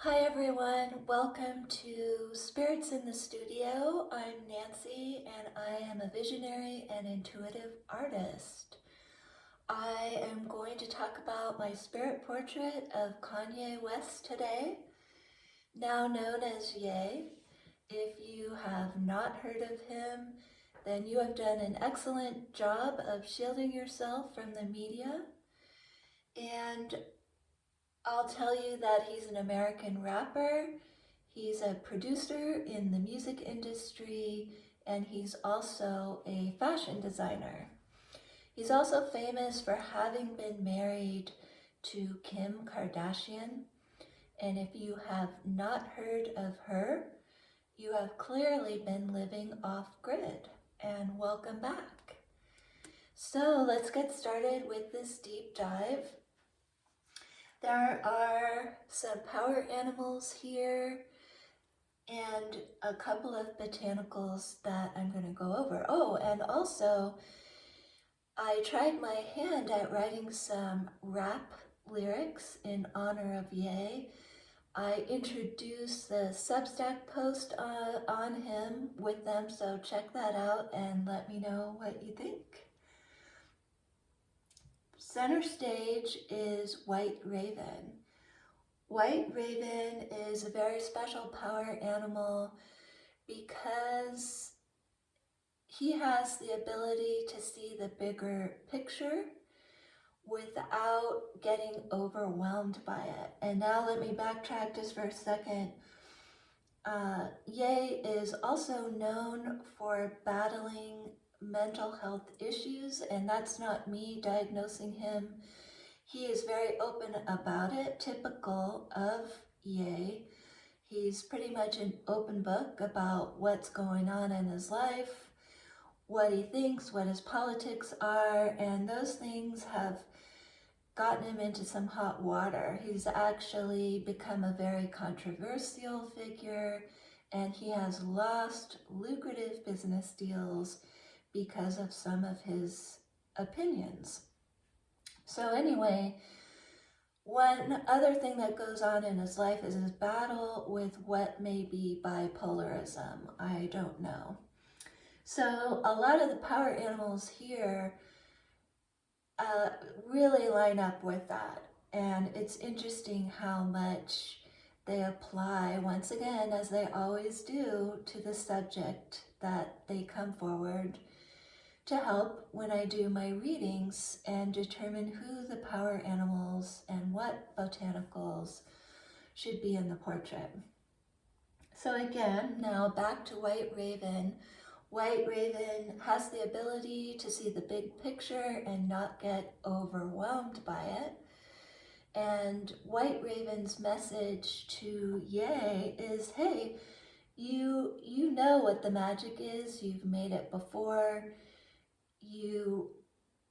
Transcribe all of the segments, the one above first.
Hi everyone, welcome to Spirits in the Studio. I'm Nancy and I am a visionary and intuitive artist. I am going to talk about my spirit portrait of Kanye West today, now known as Ye. If you have not heard of him, then you have done an excellent job of shielding yourself from the media. And I'll tell you that he's an American rapper, he's a producer in the music industry, and he's also a fashion designer. He's also famous for having been married to Kim Kardashian, and if you have not heard of her, you have clearly been living off grid, and welcome back. So let's get started with this deep dive. There are some power animals here and a couple of botanicals that I'm going to go over. Oh, and also I tried my hand at writing some rap lyrics in honor of Ye. I introduced the Substack post on him with them, so check that out and let me know what you think. Center stage is White Raven. White Raven is a very special power animal because he has the ability to see the bigger picture without getting overwhelmed by it. And now let me backtrack just for a second. Ye is also known for battling mental health issues, and that's not me diagnosing him. He is very open about it, typical of Ye. He's pretty much an open book about what's going on in his life, what he thinks, what his politics are, and those things have gotten him into some hot water. He's actually become a very controversial figure, and he has lost lucrative business deals because of some of his opinions. So anyway, one other thing that goes on in his life is his battle with what may be bipolarism. I don't know. So a lot of the power animals here really line up with that. And it's interesting how much they apply, once again, as they always do, to the subject that they come forward to help when I do my readings and determine who the power animals and what botanicals should be in the portrait. So again, now back to White Raven. White Raven has the ability to see the big picture and not get overwhelmed by it. And White Raven's message to Ye is, hey, you know what the magic is, you've made it before, you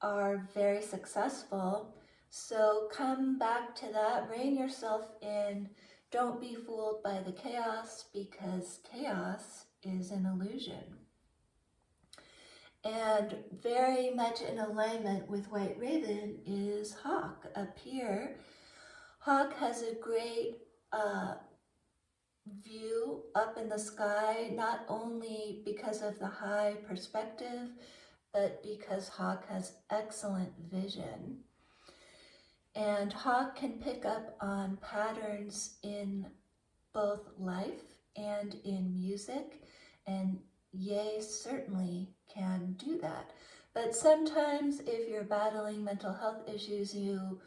are very successful, so come back to that, rein yourself in, don't be fooled by the chaos, because chaos is an illusion. And very much in alignment with White Raven is Hawk up here. Hawk has a great view up in the sky, not only because of the high perspective, but because Hawk has excellent vision. And Hawk can pick up on patterns in both life and in music, and Ye certainly can do that. But sometimes if you're battling mental health issues, you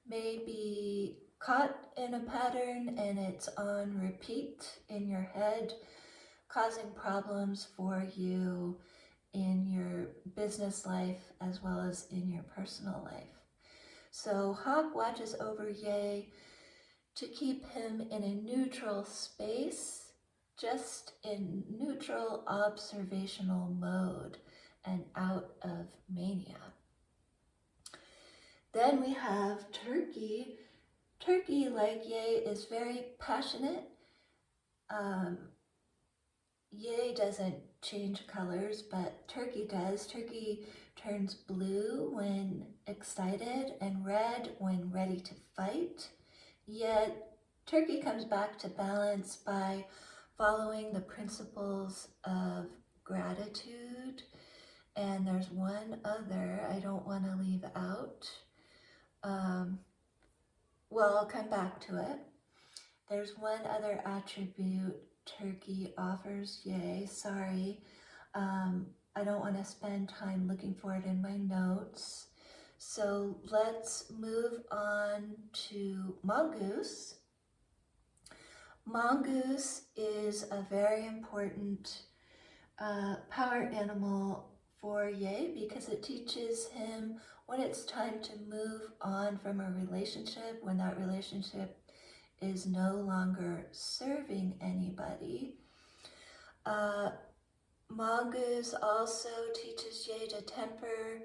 may be caught in a pattern and it's on repeat in your head, causing problems for you in your business life as well as in your personal life. So Hawk watches over Ye to keep him in a neutral space, just in neutral observational mode and out of mania. Then we have Turkey. Turkey, like Ye, is very passionate. Ye doesn't change colors, but Turkey does. Turkey turns blue when excited and red when ready to fight. Yet Turkey comes back to balance by following the principles of gratitude. And there's one other I don't want to leave out. Well, I'll come back to it. There's one other attribute Turkey offers. Yay, sorry. I don't want to spend time looking for it in my notes. So let's move on to mongoose. Mongoose is a very important power animal for Ye because it teaches him when it's time to move on from a relationship, when that relationship is no longer serving anybody. Mongoose also teaches Ye to temper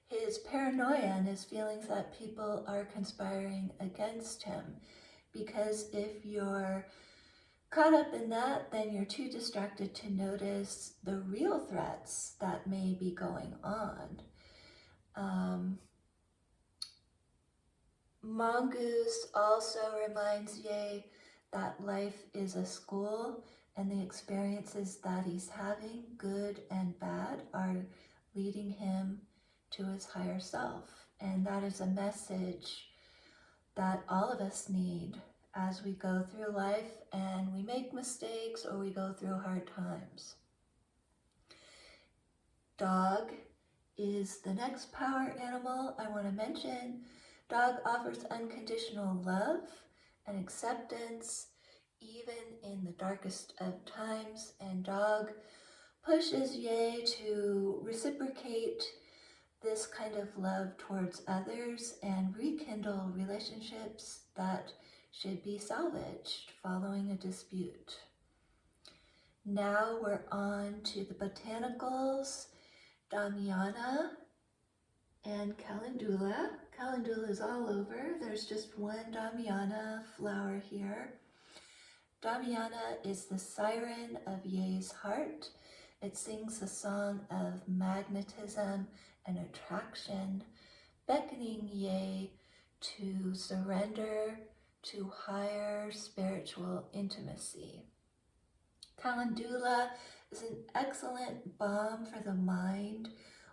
his paranoia and his feelings that people are conspiring against him. Because if you're caught up in that, then you're too distracted to notice the real threats that may be going on. Mongoose also reminds Ye that life is a school and the experiences that he's having, good and bad, are leading him to his higher self. And that is a message that all of us need as we go through life and we make mistakes or we go through hard times. Dog is the next power animal I want to mention. Dog offers unconditional love and acceptance even in the darkest of times, and dog pushes Ye to reciprocate this kind of love towards others and rekindle relationships that should be salvaged following a dispute. Now we're on to the botanicals, Damiana and Calendula. Calendula is all over. There's just one Damiana flower here. Damiana is the siren of Ye's heart. It sings the song of magnetism and attraction, beckoning Ye to surrender to higher spiritual intimacy. Calendula is an excellent balm for the mind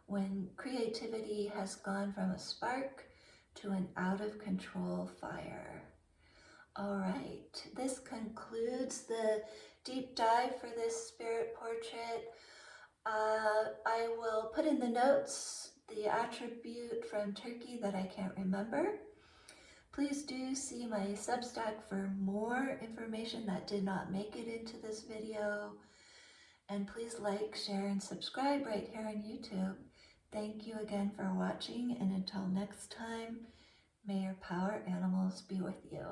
when creativity has gone from a spark to an out-of-control fire. All right, this concludes the deep dive for this spirit portrait. I will put in the notes the attribute from Turkey that I can't remember. Please do see my Substack for more information that did not make it into this video. And please like, share, and subscribe right here on YouTube. Thank you again for watching, and until next time, may your power animals be with you.